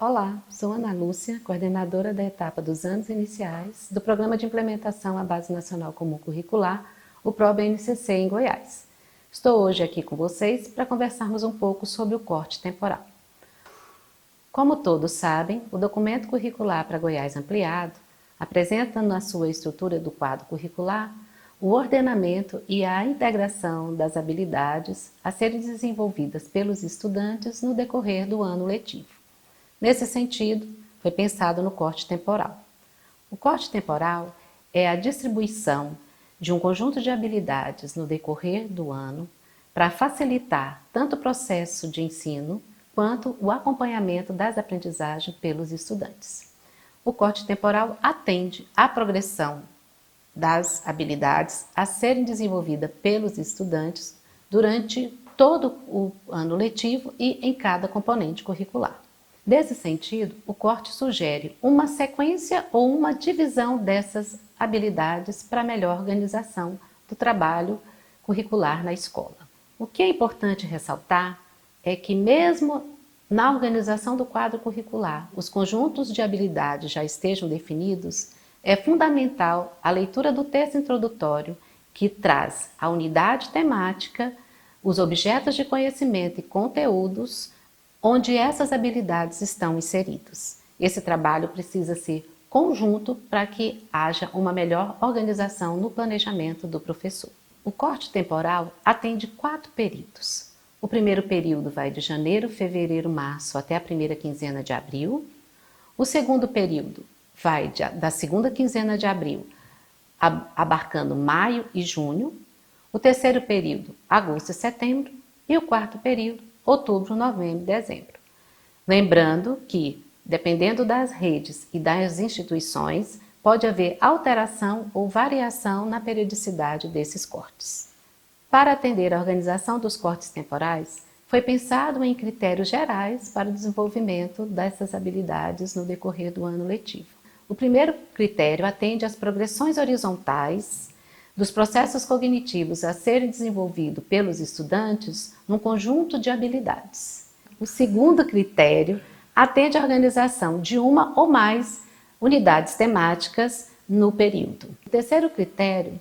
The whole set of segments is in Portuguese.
Olá, sou Ana Lúcia, coordenadora da etapa dos anos iniciais do Programa de Implementação à Base Nacional Comum Curricular, o PROBNCC em Goiás. Estou hoje aqui com vocês para conversarmos um pouco sobre o corte temporal. Como todos sabem, o documento curricular para Goiás ampliado apresenta na sua estrutura do quadro curricular o ordenamento e a integração das habilidades a serem desenvolvidas pelos estudantes no decorrer do ano letivo. Nesse sentido, foi pensado no corte temporal. O corte temporal é a distribuição de um conjunto de habilidades no decorrer do ano para facilitar tanto o processo de ensino quanto o acompanhamento das aprendizagens pelos estudantes. O corte temporal atende à progressão das habilidades a serem desenvolvidas pelos estudantes durante todo o ano letivo e em cada componente curricular. Nesse sentido, o corte sugere uma sequência ou uma divisão dessas habilidades para melhor organização do trabalho curricular na escola. O que é importante ressaltar é que mesmo na organização do quadro curricular, os conjuntos de habilidades já estejam definidos, é fundamental a leitura do texto introdutório que traz a unidade temática, os objetos de conhecimento e conteúdos onde essas habilidades estão inseridas. Esse trabalho precisa ser conjunto para que haja uma melhor organização no planejamento do professor. O corte temporal atende 4 períodos. O primeiro período vai de janeiro, fevereiro, março até a primeira quinzena de abril. O segundo período vai da segunda quinzena de abril, abarcando maio e junho. O terceiro período, agosto e setembro. E o quarto período, outubro, novembro e dezembro. Lembrando que, dependendo das redes e das instituições, pode haver alteração ou variação na periodicidade desses cortes. Para atender a organização dos cortes temporais, foi pensado em critérios gerais para o desenvolvimento dessas habilidades no decorrer do ano letivo. O primeiro critério atende às progressões horizontais dos processos cognitivos a serem desenvolvidos pelos estudantes num conjunto de habilidades. O segundo critério atende à organização de uma ou mais unidades temáticas no período. O terceiro critério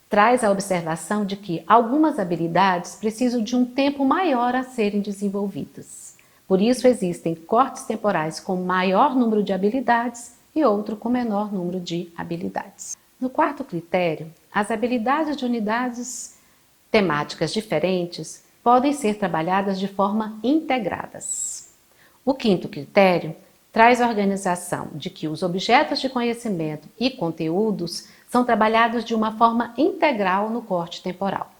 traz a observação de que algumas habilidades precisam de um tempo maior a serem desenvolvidas. Por isso existem cortes temporais com maior número de habilidades e outro com menor número de habilidades. No quarto critério, as habilidades de unidades temáticas diferentes podem ser trabalhadas de forma integradas. O quinto critério traz a organização de que os objetos de conhecimento e conteúdos são trabalhados de uma forma integral no corte temporal.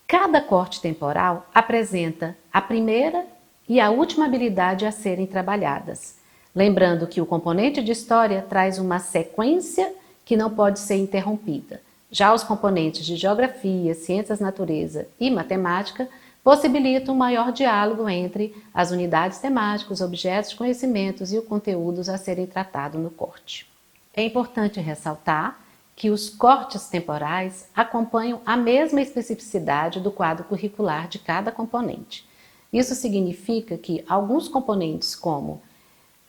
Cada corte temporal apresenta a primeira e a última habilidade a serem trabalhadas. Lembrando que o componente de história traz uma sequência que não pode ser interrompida. Já os componentes de geografia, ciências da natureza e matemática possibilitam um maior diálogo entre as unidades temáticas, os objetos de conhecimentos e os conteúdos a serem tratados no corte. É importante ressaltar que os cortes temporais acompanham a mesma especificidade do quadro curricular de cada componente. Isso significa que alguns componentes como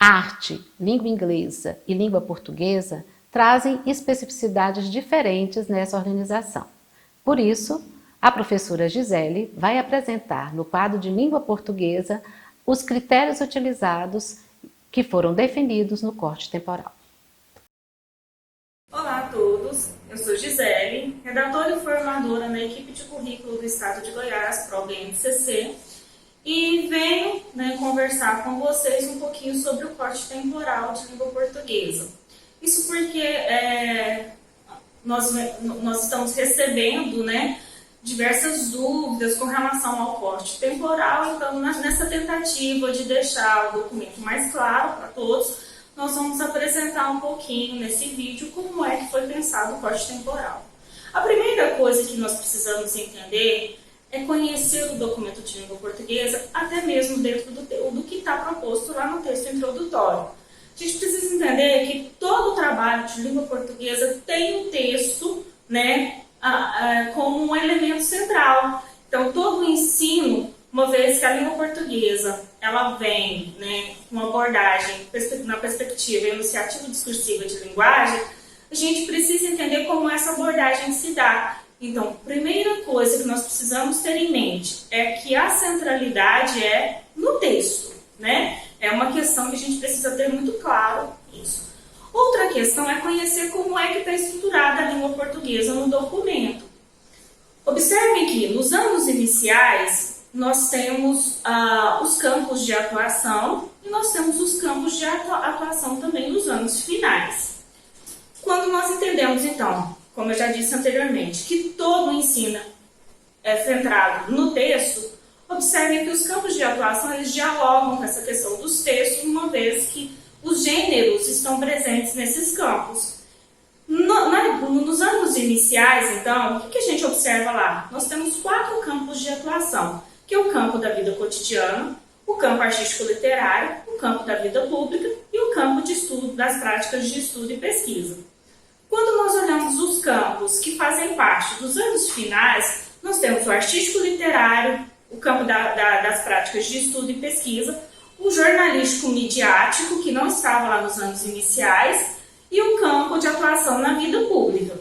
arte, língua inglesa e língua portuguesa trazem especificidades diferentes nessa organização. Por isso, a professora Gisele vai apresentar no quadro de língua portuguesa os critérios utilizados que foram definidos no corte temporal. Olá a todos, eu sou Gisele, redatora e formadora na equipe de currículo do Estado de Goiás, PROBNCC, e venho conversar com vocês um pouquinho sobre o corte temporal de língua portuguesa. Isso porque nós estamos recebendo diversas dúvidas com relação ao corte temporal, então nessa tentativa de deixar o documento mais claro para todos, nós vamos apresentar um pouquinho nesse vídeo como é que foi pensado o corte temporal. A primeira coisa que nós precisamos entender é conhecer o documento de língua portuguesa, até mesmo dentro do que está proposto lá no texto introdutório. A gente precisa entender que todo o trabalho de língua portuguesa tem um texto, como um elemento central. Então, todo o ensino uma vez que a língua portuguesa ela vem, né, com uma abordagem na perspectiva enunciativa discursiva de linguagem, a gente precisa entender como essa abordagem se dá. Então, primeira coisa que nós precisamos ter em mente é que a centralidade é no texto, né? É uma questão que a gente precisa ter muito claro isso. Outra questão é conhecer como é que está estruturada a língua portuguesa no documento. Observem que nos anos iniciais nós temos os campos de atuação e nós temos os campos de atuação também nos anos finais. Quando nós entendemos, então, como eu já disse anteriormente, que todo o ensino é centrado no texto, observem que os campos de atuação eles dialogam com essa questão dos textos, uma vez que os gêneros estão presentes nesses campos. Nos anos iniciais, então, o que a gente observa lá? Nós temos 4 campos de atuação, que é o campo da vida cotidiana, o campo artístico-literário, o campo da vida pública e o campo de estudo, das práticas de estudo e pesquisa. Quando nós olhamos os campos que fazem parte dos anos finais, nós temos o artístico-literário, o campo das práticas de estudo e pesquisa, o jornalístico-midiático, que não estava lá nos anos iniciais, e o campo de atuação na vida pública.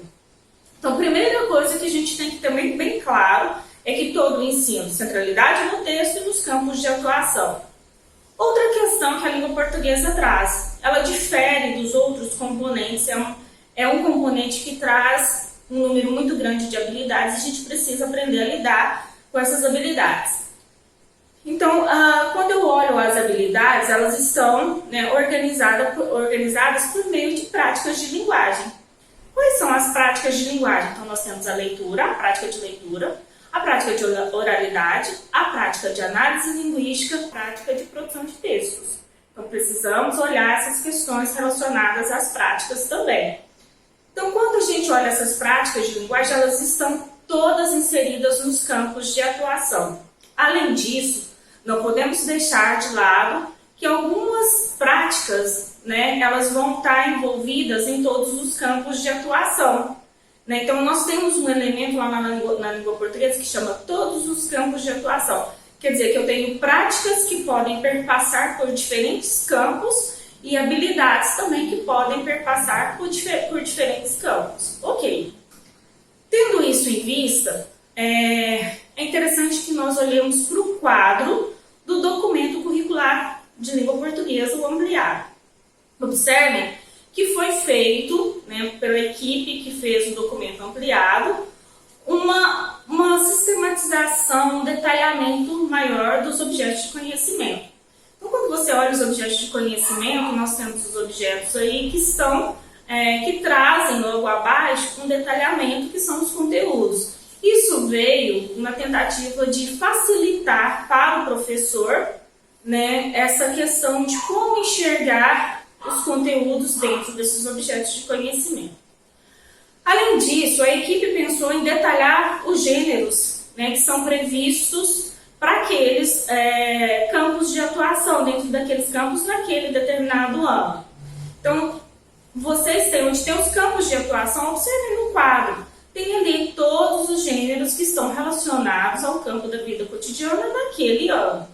Então, a primeira coisa que a gente tem que ter bem claro é que todo o ensino, centralidade no texto e nos campos de atuação. Outra questão que a língua portuguesa traz, ela difere dos outros componentes, é um componente que traz um número muito grande de habilidades e a gente precisa aprender a lidar com essas habilidades. Então, quando eu olho as habilidades, elas estão, né, organizadas por meio de práticas de linguagem. Quais são as práticas de linguagem? Então, nós temos a leitura, a prática de leitura, a prática de oralidade, a prática de análise linguística, a prática de produção de textos. Então, precisamos olhar essas questões relacionadas às práticas também. Então, quando a gente olha essas práticas de linguagem, elas estão todas inseridas nos campos de atuação. Além disso, não podemos deixar de lado que algumas práticas, né, elas vão estar envolvidas em todos os campos de atuação. Né? Então, nós temos um elemento lá na língua portuguesa que chama todos os campos de atuação. Quer dizer que eu tenho práticas que podem perpassar por diferentes campos e habilidades também que podem perpassar por diferentes campos. Ok. Tendo isso em vista, é interessante que nós olhemos para o quadro do documento curricular de língua portuguesa, o ampliado. Observem que foi feito, né, pela equipe que fez o documento ampliado, uma sistematização, um detalhamento maior dos objetos de conhecimento. Então, quando você olha os objetos de conhecimento, nós temos os objetos aí que estão, que trazem logo abaixo um detalhamento que são os conteúdos. Isso veio na tentativa de facilitar para o professor, né, essa questão de como enxergar os conteúdos dentro desses objetos de conhecimento. Além disso, a equipe pensou em detalhar os gêneros, né, que são previstos para aqueles campos de atuação, dentro daqueles campos naquele determinado ano. Então, vocês têm, onde tem os campos de atuação, observem no quadro, tem ali todos os gêneros que estão relacionados ao campo da vida cotidiana daquele ano.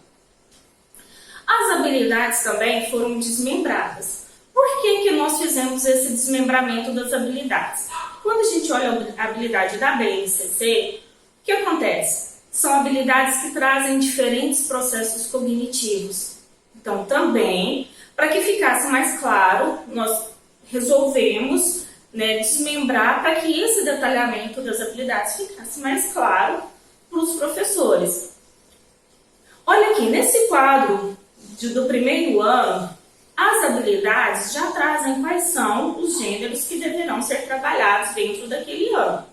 As habilidades também foram desmembradas. Por que nós fizemos esse desmembramento das habilidades? Quando a gente olha a habilidade da BNCC, o que acontece? São habilidades que trazem diferentes processos cognitivos. Então, também, para que ficasse mais claro, nós resolvemos, né, desmembrar para que esse detalhamento das habilidades ficasse mais claro para os professores. Olha aqui, nesse quadro do primeiro ano, as habilidades já trazem quais são os gêneros que deverão ser trabalhados dentro daquele ano.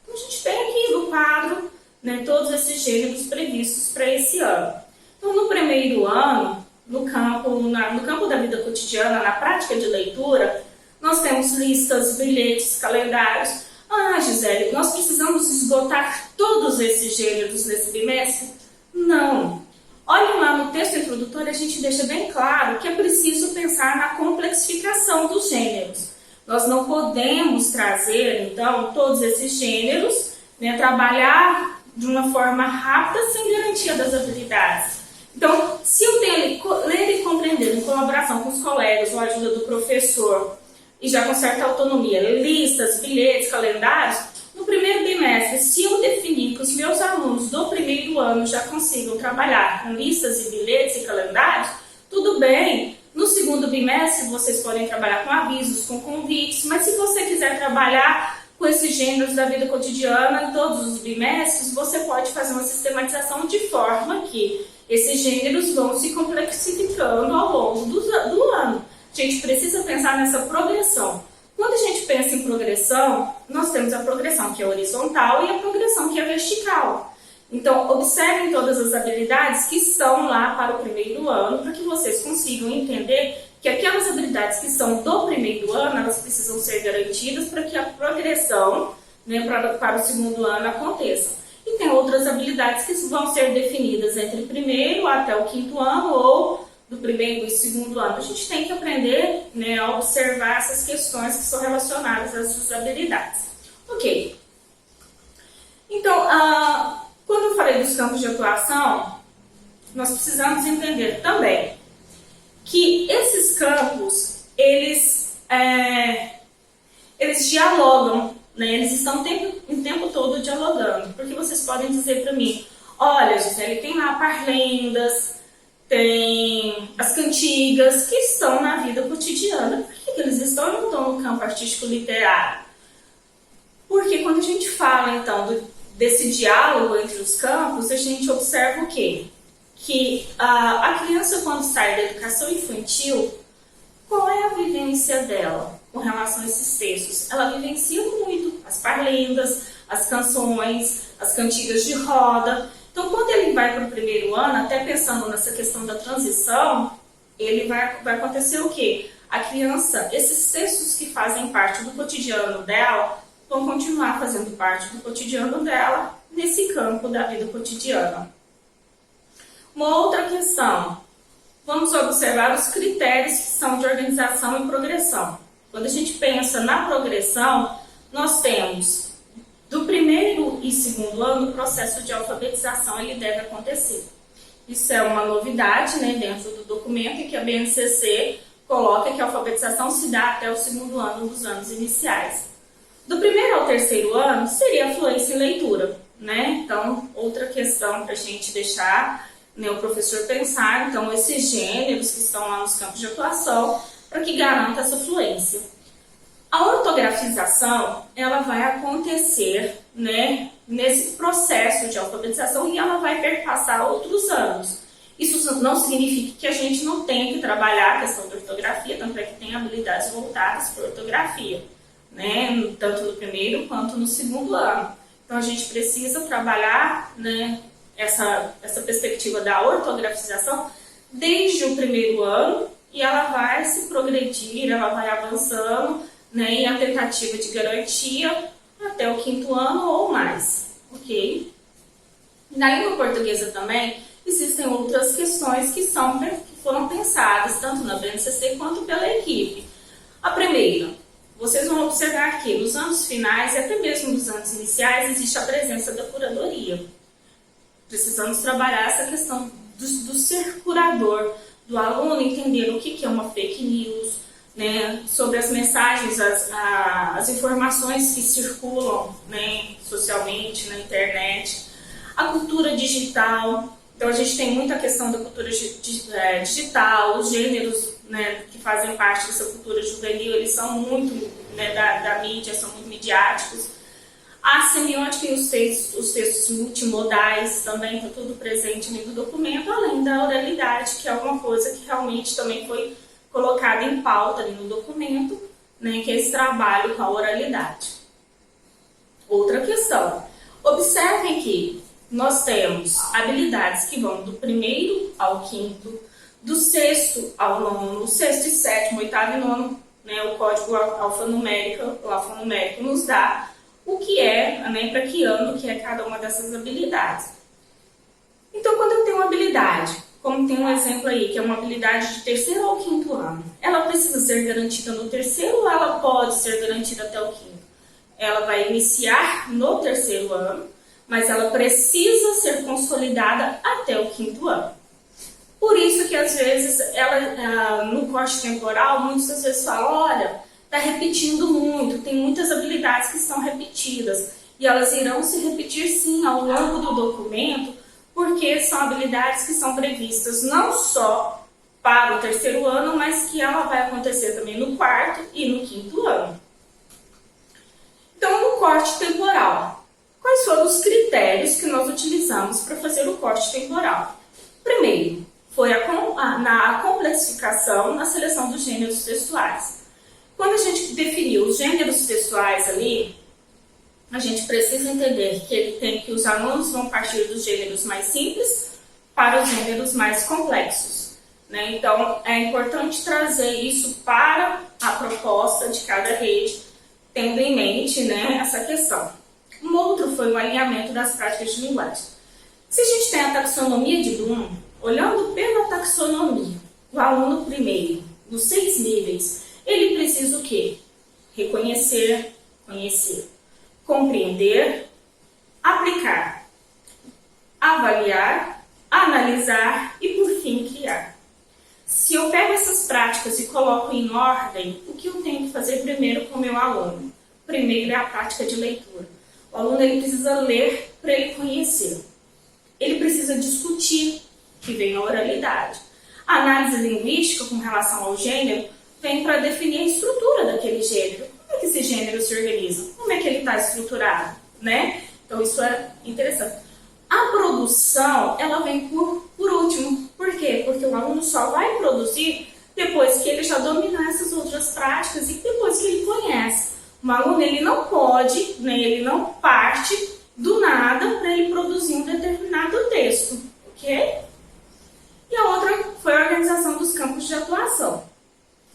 Então, a gente tem aqui no quadro, né, todos esses gêneros previstos para esse ano. Então, no primeiro ano, no campo da vida cotidiana, na prática de leitura, nós temos listas, bilhetes, calendários. Ah, Gisele, nós precisamos esgotar todos esses gêneros nesse bimestre? Não. Olhem lá no texto introdutório, a gente deixa bem claro que é preciso pensar na complexificação dos gêneros. Nós não podemos trazer, então, todos esses gêneros, né, trabalhar de uma forma rápida, sem garantia das habilidades. Então, se eu tenho ler e compreender em colaboração com os colegas, ou a ajuda do professor, e já com certa autonomia, listas, bilhetes, calendários, no primeiro bimestre, se eu definir que os meus alunos do primeiro ano já consigam trabalhar com listas e bilhetes e calendários, tudo bem. No segundo bimestre, vocês podem trabalhar com avisos, com convites, mas se você quiser trabalhar com esses gêneros da vida cotidiana em todos os bimestres, você pode fazer uma sistematização de forma que esses gêneros vão se complexificando ao longo do ano. A gente precisa pensar nessa progressão. Quando a gente pensa em progressão, nós temos a progressão que é horizontal e a progressão que é vertical. Então, observem todas as habilidades que estão lá para o primeiro ano, para que vocês consigam entender que aquelas habilidades que são do primeiro ano, elas precisam ser garantidas para que a progressão, né, para o segundo ano aconteça. E tem outras habilidades que vão ser definidas entre o primeiro até o quinto ano ou do primeiro e segundo ano. A gente tem que aprender, né, a observar essas questões que são relacionadas a essas habilidades. Ok. Então, quando eu falei dos campos de atuação, nós precisamos entender também que esses campos, eles dialogam, né? Eles estão o tempo todo dialogando. Porque vocês podem dizer para mim, olha, Gisele, tem lá parlendas, tem as cantigas que estão na vida cotidiana. Por que eles estão e não estão no campo artístico literário? Porque quando a gente fala, então, desse diálogo entre os campos, a gente observa o quê? Que a criança, quando sai da educação infantil, qual é a vivência dela com relação a esses textos? Ela vivencia muito as parlendas, as canções, as cantigas de roda. Então, quando ele vai para o primeiro ano, até pensando nessa questão da transição, ele vai acontecer o quê? A criança, esses textos que fazem parte do cotidiano dela, vão continuar fazendo parte do cotidiano dela nesse campo da vida cotidiana. Uma outra questão, vamos observar os critérios que são de organização e progressão. Quando a gente pensa na progressão, nós temos do primeiro e segundo ano o processo de alfabetização ele deve acontecer. Isso é uma novidade, né, dentro do documento em que a BNCC coloca que a alfabetização se dá até o segundo ano dos anos iniciais. Do primeiro ao terceiro ano seria a fluência em leitura, né? Então, outra questão para a gente deixar, né, o professor pensar, então, esses gêneros que estão lá nos campos de atuação para que garanta essa fluência. A ortografização, ela vai acontecer, né, nesse processo de alfabetização e ela vai perpassar outros anos. Isso não significa que a gente não tenha que trabalhar a questão da ortografia, tanto é que tem habilidades voltadas para ortografia, né, tanto no primeiro quanto no segundo ano. Então, a gente precisa trabalhar, né, essa perspectiva da ortografização desde o primeiro ano e ela vai se progredir, ela vai avançando, né, em a tentativa de garantia até o quinto ano ou mais, ok? Na língua portuguesa também existem outras questões que foram pensadas tanto na BNCC quanto pela equipe. A primeira, vocês vão observar que nos anos finais e até mesmo nos anos iniciais existe a presença da curadoria. Precisamos trabalhar essa questão do ser curador, do aluno entender o que é uma fake news, né, sobre as mensagens, as informações que circulam, né, socialmente, na internet, a cultura digital. Então, a gente tem muita questão da cultura digital, os gêneros, né, que fazem parte dessa cultura juvenil, eles são muito, né, da mídia, são muito midiáticos. A semiótica e os textos multimodais também está tudo presente no documento, além da oralidade, que é uma coisa que realmente também foi colocada em pauta ali no documento, né, que é esse trabalho com a oralidade. Outra questão, observem que nós temos habilidades que vão do primeiro ao quinto, do sexto ao nono, sexto e sétimo, oitavo e nono, né, o código alfanumérico nos dá o que é, né, para que ano que é cada uma dessas habilidades. Então, quando eu tenho uma habilidade, como tem um exemplo aí, que é uma habilidade de terceiro ao quinto ano, ela precisa ser garantida no terceiro ou ela pode ser garantida até o quinto? Ela vai iniciar no terceiro ano, mas ela precisa ser consolidada até o 5º ano. Por isso que às vezes ela no corte temporal, muitas vezes falam, olha, está repetindo muito, tem muitas habilidades que estão repetidas, e elas irão se repetir sim ao longo do documento, porque são habilidades que são previstas não só para o 3º ano, mas que ela vai acontecer também no 4º e no 5º ano. Então, no corte temporal, quais foram os critérios que nós utilizamos para fazer o corte temporal? Primeiro, foi na complexificação, na seleção dos gêneros textuais. Quando a gente definiu os gêneros textuais ali, a gente precisa entender que os alunos vão partir dos gêneros mais simples para os gêneros mais complexos, né? Então, é importante trazer isso para a proposta de cada rede, tendo em mente, né, essa questão. Um outro foi o alinhamento das práticas de linguagem. Se a gente tem a taxonomia de Bloom, olhando pela taxonomia, o aluno primeiro, dos 6 níveis, ele precisa o quê? Reconhecer, conhecer, compreender, aplicar, avaliar, analisar e, por fim, criar. Se eu pego essas práticas e coloco em ordem, o que eu tenho que fazer primeiro com o meu aluno? Primeiro é a prática de leitura. O aluno ele precisa ler para ele conhecer. Ele precisa discutir, que vem a oralidade. A análise linguística com relação ao gênero vem para definir a estrutura daquele gênero. Como é que esse gênero se organiza? Como é que ele está estruturado, né? Então isso é interessante. A produção, ela vem por último. Por quê? Porque o aluno só vai produzir depois que ele já dominar essas outras práticas e depois que ele conhece. O aluno, ele não pode, né, ele não parte do nada para ele produzir um determinado texto, ok? E a outra foi a organização dos campos de atuação.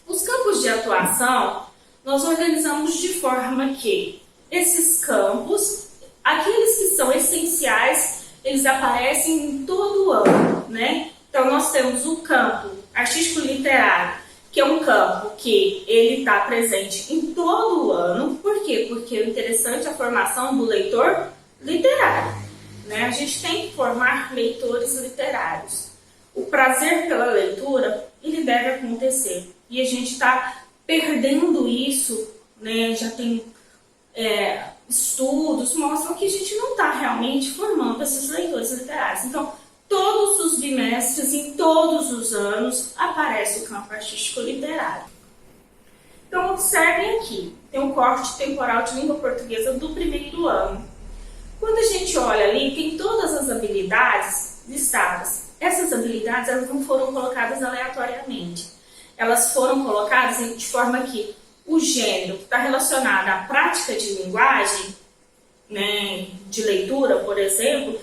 Os campos de atuação, nós organizamos de forma que esses campos, aqueles que são essenciais, eles aparecem em todo o ano, né? Então, nós temos o campo artístico-literário, que é um campo que ele está presente em todo o ano. Por quê? Porque o interessante é a formação do leitor literário, né? A gente tem que formar leitores literários. O prazer pela leitura, ele deve acontecer. E a gente está perdendo isso, né? Já tem estudos mostram que a gente não está realmente formando esses leitores literários. Então, todos os bimestres, em todos os anos, aparece o campo artístico literário. Então, observem aqui, tem um corte temporal de língua portuguesa do 1º ano. Quando a gente olha ali, tem todas as habilidades listadas. Essas habilidades, elas não foram colocadas aleatoriamente. Elas foram colocadas de forma que o gênero que está relacionado à prática de linguagem, né, de leitura, por exemplo,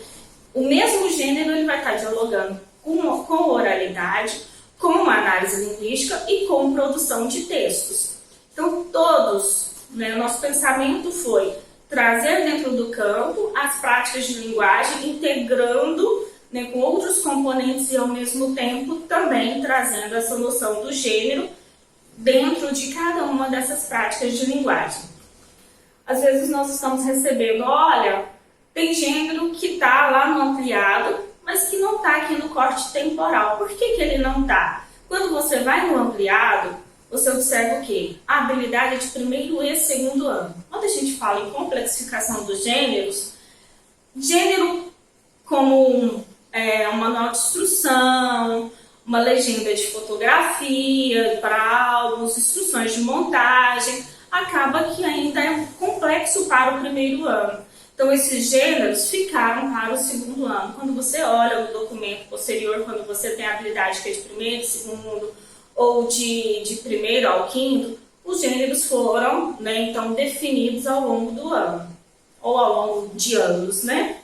o mesmo gênero ele vai estar dialogando com oralidade, com análise linguística e com produção de textos. Então, todos, né, o nosso pensamento foi trazer dentro do campo as práticas de linguagem, integrando, né, com outros componentes e, ao mesmo tempo, também trazendo essa noção do gênero dentro de cada uma dessas práticas de linguagem. Às vezes nós estamos recebendo, olha, tem gênero que está lá no ampliado, mas que não está aqui no corte temporal. Por que ele não está? Quando você vai no ampliado, você observa o quê? A habilidade é de 1º e 2º ano. Quando a gente fala em complexificação dos gêneros, gênero como um manual de instrução, uma legenda de fotografia para álbuns, instruções de montagem, acaba que ainda é complexo para o 1º ano. Então, esses gêneros ficaram para o 2º ano. Quando você olha o documento posterior, quando você tem a habilidade que é de 1º, 2º, ou de 1º ao 5º, os gêneros foram, né, então, definidos ao longo do ano, ou ao longo de anos, né?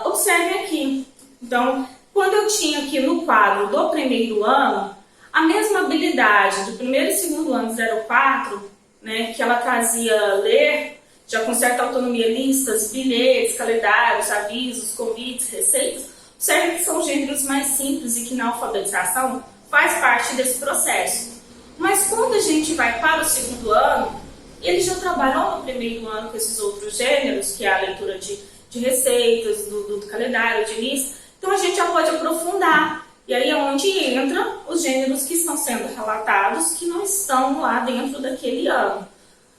Observe aqui. Então, quando eu tinha aqui no quadro do 1º ano, a mesma habilidade do 1º e 2º ano 04, né, que ela trazia ler, já com certa autonomia, listas, bilhetes, calendários, avisos, convites, receitas, observe que são gêneros mais simples e que na alfabetização faz parte desse processo. Mas quando a gente vai para o 2º ano, eles já trabalham no primeiro ano com esses outros gêneros, que é a leitura de receitas, do calendário, de lista. Então a gente já pode aprofundar. E aí é onde entra os gêneros que estão sendo relatados, que não estão lá dentro daquele ano.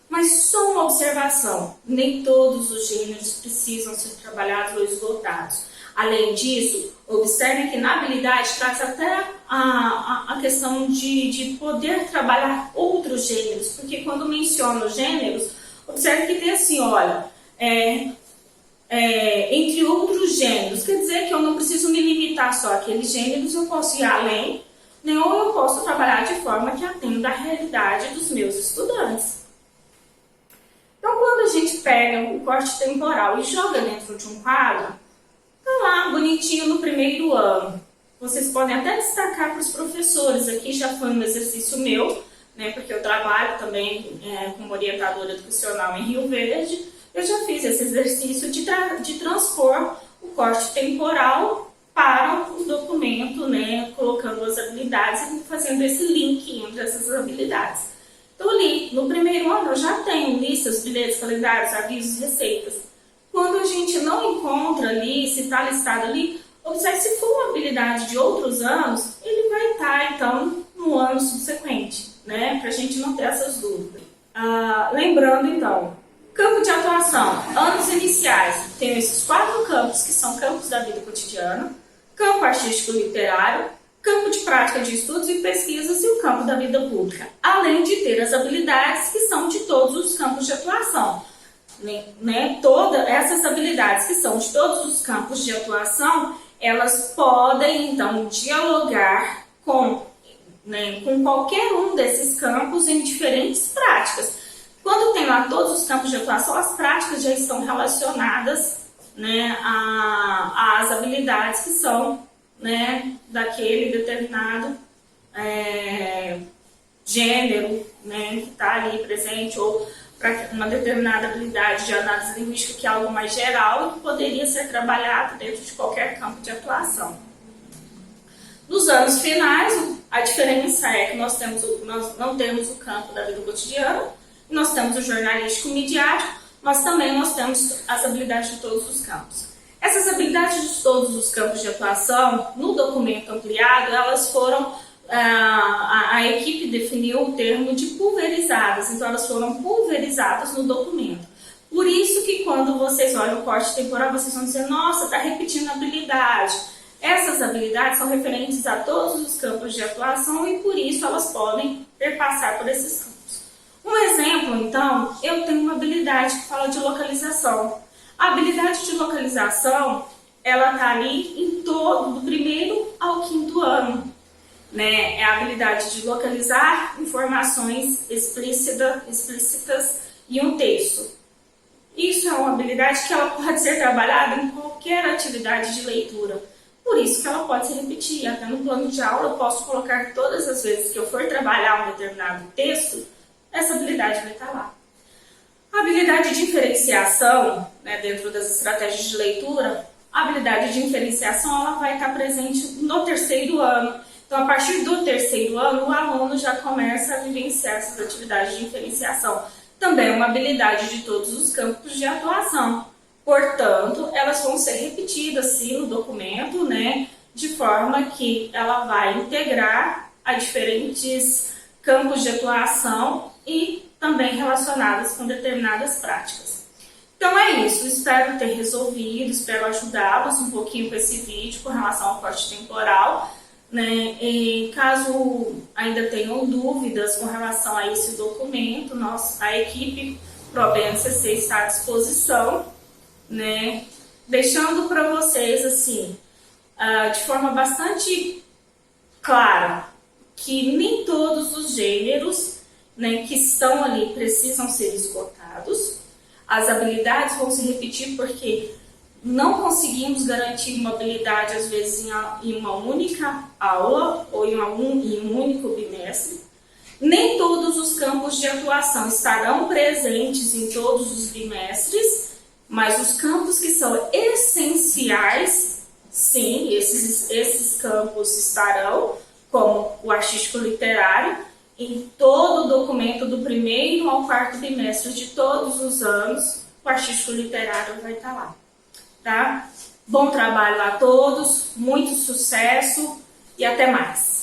Mas só uma observação, nem todos os gêneros precisam ser trabalhados ou esgotados. Além disso, observe que na habilidade traz até a questão de poder trabalhar outros gêneros, porque quando menciono gêneros, observe que tem assim, olha, entre outros gêneros, quer dizer que eu não preciso me limitar só àqueles gêneros, eu posso ir além, né, ou eu posso trabalhar de forma que atenda à realidade dos meus estudantes. Então, quando a gente pega o corte temporal e joga dentro de um quadro, tá lá, bonitinho no primeiro ano. Vocês podem até destacar para os professores. Aqui já foi um exercício meu, né, porque eu trabalho também como orientadora educacional em Rio Verde. Eu já fiz esse exercício de transpor o corte temporal para o documento, né, colocando as habilidades e fazendo esse link entre essas habilidades. Então, ali, no primeiro ano, eu já tenho listas, bilhetes, calendários, avisos, receitas. Quando a gente não encontra ali, se está listado ali, observe se for uma habilidade de outros anos, ele vai estar, então, no ano subsequente, né? Para a gente não ter essas dúvidas. Lembrando, então, campo de atuação, anos iniciais, tem esses 4 campos, que são campos da vida cotidiana, campo artístico literário, campo de prática de estudos e pesquisas e o campo da vida pública, além de ter as habilidades que são de todos os campos de atuação. Né? Todas essas habilidades que são de todos os campos de atuação, elas podem, então, dialogar com qualquer um desses campos em diferentes práticas. Quando tem lá todos os campos de atuação, as práticas já estão relacionadas, né, às habilidades que são, né, daquele determinado gênero, né, que está ali presente, ou para uma determinada habilidade de análise linguística, que é algo mais geral e que poderia ser trabalhado dentro de qualquer campo de atuação. Nos anos finais, a diferença é que nós não temos o campo da vida cotidiana, nós temos o jornalístico midiático, mas também nós temos as habilidades de todos os campos. Essas habilidades de todos os campos de atuação, no documento ampliado, elas foram, a equipe definiu o termo de pulverizadas, então elas foram pulverizadas no documento. Por isso que quando vocês olham o corte temporal, vocês vão dizer, nossa, está repetindo habilidade. Essas habilidades são referentes a todos os campos de atuação e por isso elas podem perpassar por esses campos. Um exemplo, então, eu tenho uma habilidade que fala de localização. A habilidade de localização, ela está ali em todo, do primeiro ao 5º ano. Né? É a habilidade de localizar informações explícitas em um texto. Isso é uma habilidade que ela pode ser trabalhada em qualquer atividade de leitura. Por isso que ela pode se repetir. Até no plano de aula eu posso colocar todas as vezes que eu for trabalhar um determinado texto, essa habilidade vai estar lá. A habilidade de diferenciação, né, dentro das estratégias de leitura, a habilidade de diferenciação ela vai estar presente no 3º ano. Então, a partir do 3º ano, o aluno já começa a vivenciar essas atividades de diferenciação. Também é uma habilidade de todos os campos de atuação. Portanto, elas vão ser repetidas, sim, no documento, né, de forma que ela vai integrar a diferentes campos de atuação e também relacionadas com determinadas práticas. Então é isso, espero ter resolvido, espero ajudá-los um pouquinho com esse vídeo com relação ao corte temporal, né? E caso ainda tenham dúvidas com relação a esse documento, a equipe ProBNCC está à disposição, né? Deixando para vocês assim, de forma bastante clara, que nem todos os gêneros, né, que estão ali precisam ser esgotados. As habilidades vão se repetir porque não conseguimos garantir uma habilidade, às vezes, em uma única aula ou em um único bimestre. Nem todos os campos de atuação estarão presentes em todos os bimestres, mas os campos que são essenciais, sim, esses campos estarão, como o artístico literário, em todo o documento do primeiro ao quarto bimestre de todos os anos, o artístico literário vai estar lá, tá? Bom trabalho a todos, muito sucesso e até mais!